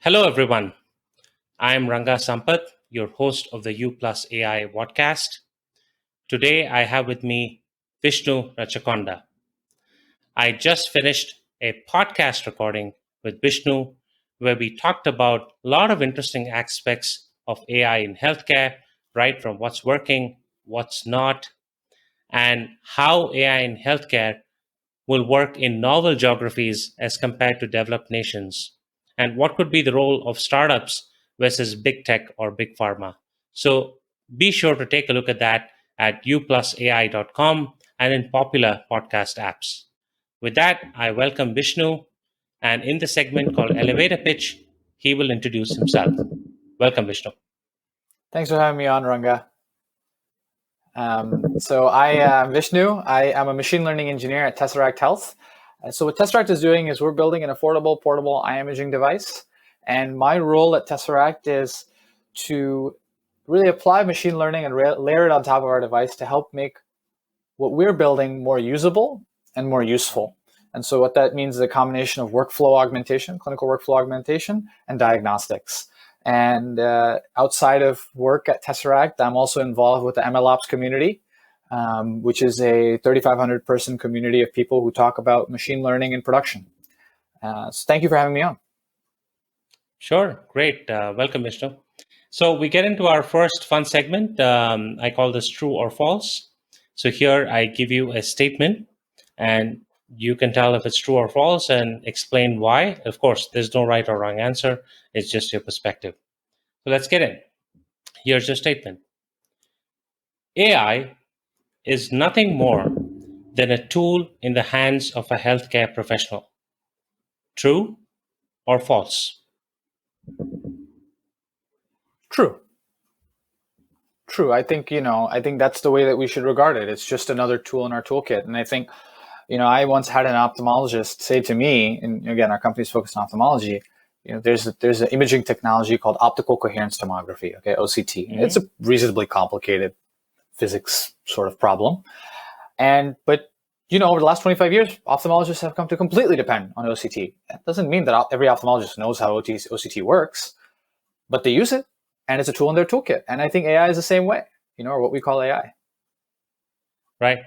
Hello, everyone. I'm Ranga Sampath, your host of the You+AI Vodcast. Today, I have with me Vishnu Rachakonda. I just finished a podcast recording with Vishnu where we talked about a lot of interesting aspects of AI in healthcare, right from what's working, what's not, and how AI in healthcare will work in novel geographies as compared to developed nations? And what could be the role of startups versus big tech or big pharma? So be sure to take a look at that at you+ai.com and in popular podcast apps. With that, I welcome Vishnu, and in the segment called Elevator Pitch, he will introduce himself. Welcome, Vishnu. Thanks for having me on, Ranga. So I am Vishnu. I am a machine learning engineer at Tesseract Health. So what Tesseract is doing is we're building an affordable, portable eye imaging device. And my role at Tesseract is to really apply machine learning and layer it on top of our device to help make what we're building more usable and more useful. And so what that means is a combination of workflow augmentation, clinical workflow augmentation, and diagnostics. And outside of work at Tesseract, I'm also involved with the MLOps community, which is a 3,500 person community of people who talk about machine learning in production. So thank you for having me on. Sure, great. Welcome, Vishnu. So we get into our first fun segment. I call this true or false. So here I give you a statement and you can tell if it's true or false and explain why. Of course, there's no right or wrong answer. It's just your perspective. So let's get in. Here's your statement. AI is nothing more than a tool in the hands of a healthcare professional. True or false? True. I think, I think that's the way that we should regard it. It's just another tool in our toolkit. And I think, I once had an ophthalmologist say to me, and again, our company's focused on ophthalmology, there's an imaging technology called optical coherence tomography, okay, OCT. Mm-hmm. It's a reasonably complicated physics sort of problem. But over the last 25 years, ophthalmologists have come to completely depend on OCT. That doesn't mean that every ophthalmologist knows how OCT works, but they use it, and it's a tool in their toolkit. And I think AI is the same way, or what we call AI. Right.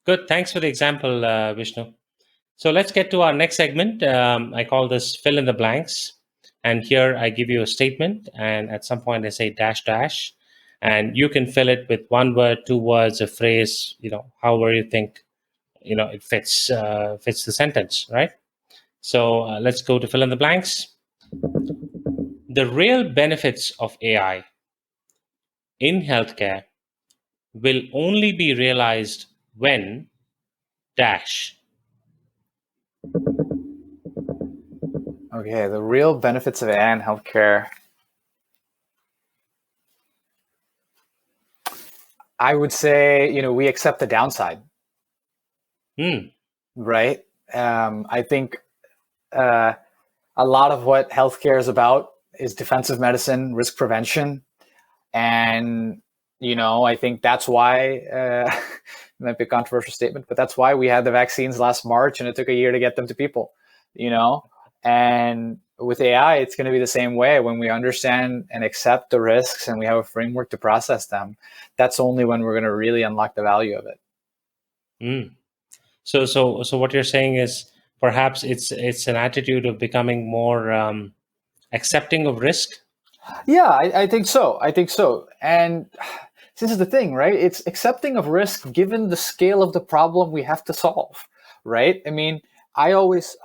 Good. Thanks for the example, Vishnu. So let's get to our next segment. I call this fill in the blanks. And here I give you a statement, and at some point I say dash dash, and you can fill it with one word, two words, a phrase, however you think, it fits the sentence, right? So let's go to fill in the blanks. The real benefits of AI in healthcare will only be realized when dash. Okay, the real benefits of AI in healthcare. I would say, we accept the downside. Right? I think a lot of what healthcare is about is defensive medicine, risk prevention. And, I think that's why, it might be a controversial statement, but that's why we had the vaccines last March and it took a year to get them to people, And with AI, it's going to be the same way. When we understand and accept the risks and we have a framework to process them, that's only when we're going to really unlock the value of it. So what you're saying is perhaps it's an attitude of becoming more accepting of risk? Yeah, I think so. And this is the thing, right? It's accepting of risk given the scale of the problem we have to solve, right? I mean, I always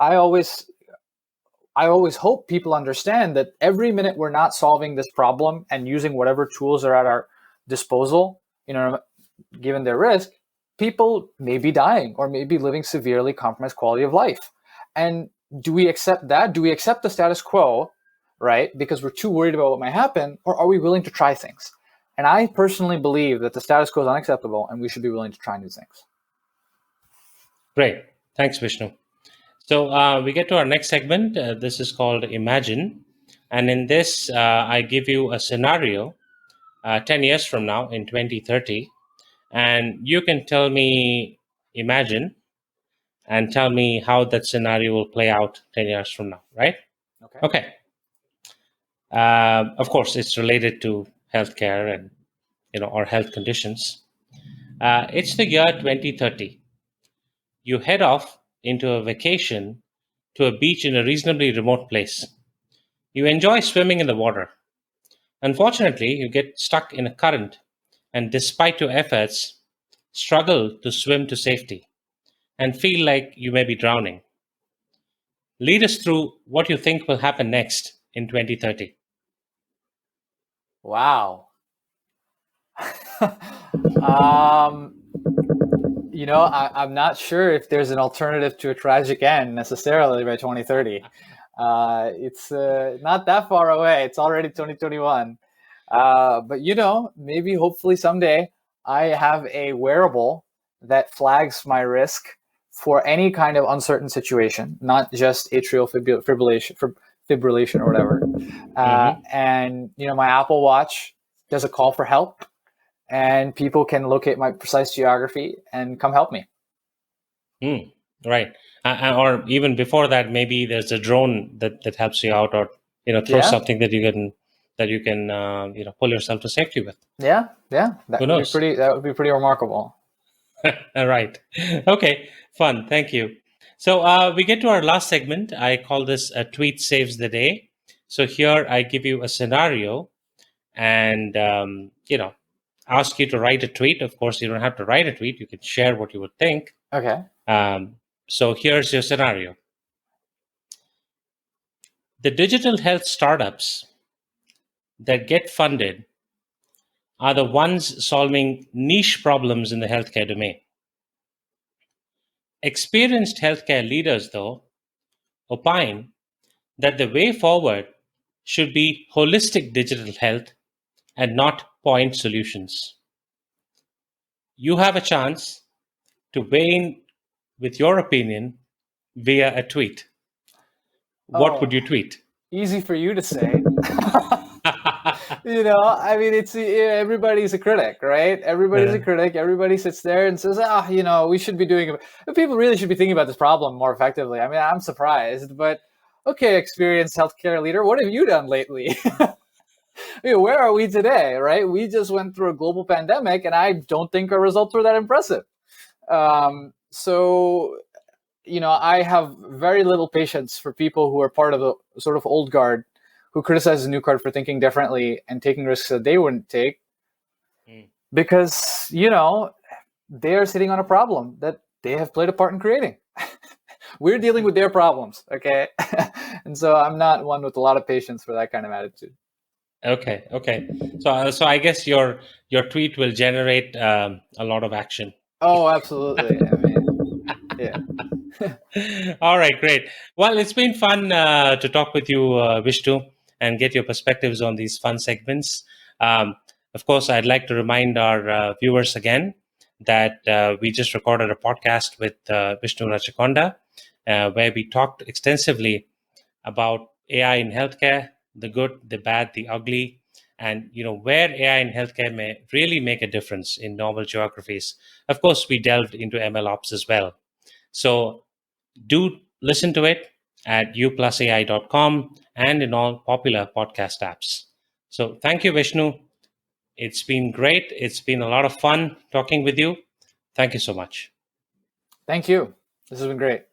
hope people understand that every minute we're not solving this problem and using whatever tools are at our disposal, given their risk, people may be dying or may be living severely compromised quality of life. And do we accept that? Do we accept the status quo, right? Because we're too worried about what might happen, or are we willing to try things? And I personally believe that the status quo is unacceptable and we should be willing to try new things. Great. Thanks, Vishnu. So we get to our next segment. This is called Imagine. And in this, I give you a scenario 10 years from now in 2030. And you can tell me, imagine, and tell me how that scenario will play out 10 years from now, right? Okay. Of course, it's related to healthcare and our health conditions. It's the year 2030. You head off into a vacation to a beach in a reasonably remote place. You enjoy swimming in the water. Unfortunately, you get stuck in a current and, despite your efforts, struggle to swim to safety and feel like you may be drowning. Lead us through what you think will happen next in 2030. Wow. um, I'm not sure if there's an alternative to a tragic end necessarily by 2030. It's not that far away. It's already 2021. But maybe hopefully someday I have a wearable that flags my risk for any kind of uncertain situation, not just atrial fibrillation or whatever. Hmm. And my Apple Watch does a call for help, and people can locate my precise geography and come help me. Right. Or even before that, maybe there's a drone that helps you out, or throw Yeah, something that you can pull yourself to safety with. yeah, yeah. Who knows? That would be pretty remarkable. All right. Okay. Fun. Thank you. So we get to our last segment. I call this a tweet saves the day. So here I give you a scenario and ask you to write a tweet. Of course, you don't have to write a tweet. You can share what you would think. Okay. So here's your scenario. The digital health startups that get funded are the ones solving niche problems in the healthcare domain. Experienced healthcare leaders, though, opine that the way forward should be holistic digital health and not point solutions. You have a chance to weigh in with your opinion via a tweet. What Oh, would you tweet? easy for you to say. I mean, it's everybody's a critic, right? Everybody's a Uh, critic. Everybody sits there and says, we should be doing. People really should be thinking about this problem more effectively. I mean, I'm surprised, but okay, experienced healthcare leader, what have you done lately? Where are we today, right? We just went through a global pandemic, and I don't think our results were that impressive. So, I have very little patience for people who are part of the sort of old guard who criticize the new guard for thinking differently and taking risks that they wouldn't take mm, because, they are sitting on a problem that they have played a part in creating. We're dealing with their problems, okay? And so I'm not one with a lot of patience for that kind of attitude. okay, okay. So I guess your tweet will generate a lot of action. Oh, absolutely. I mean, yeah. All right, great. Well, it's been fun to talk with you, Vishnu, and get your perspectives on these fun segments. Um, of course, I'd like to remind our viewers again that we just recorded a podcast with Vishnu Rachakonda, where we talked extensively about AI in healthcare, the good, the bad, the ugly, and where AI in healthcare may really make a difference in novel geographies. Of course, we delved into ML ops as well. So do listen to it at you+AI.com and in all popular podcast apps. So thank you, Vishnu. It's been great. It's been a lot of fun talking with you. Thank you so much. Thank you. This has been great.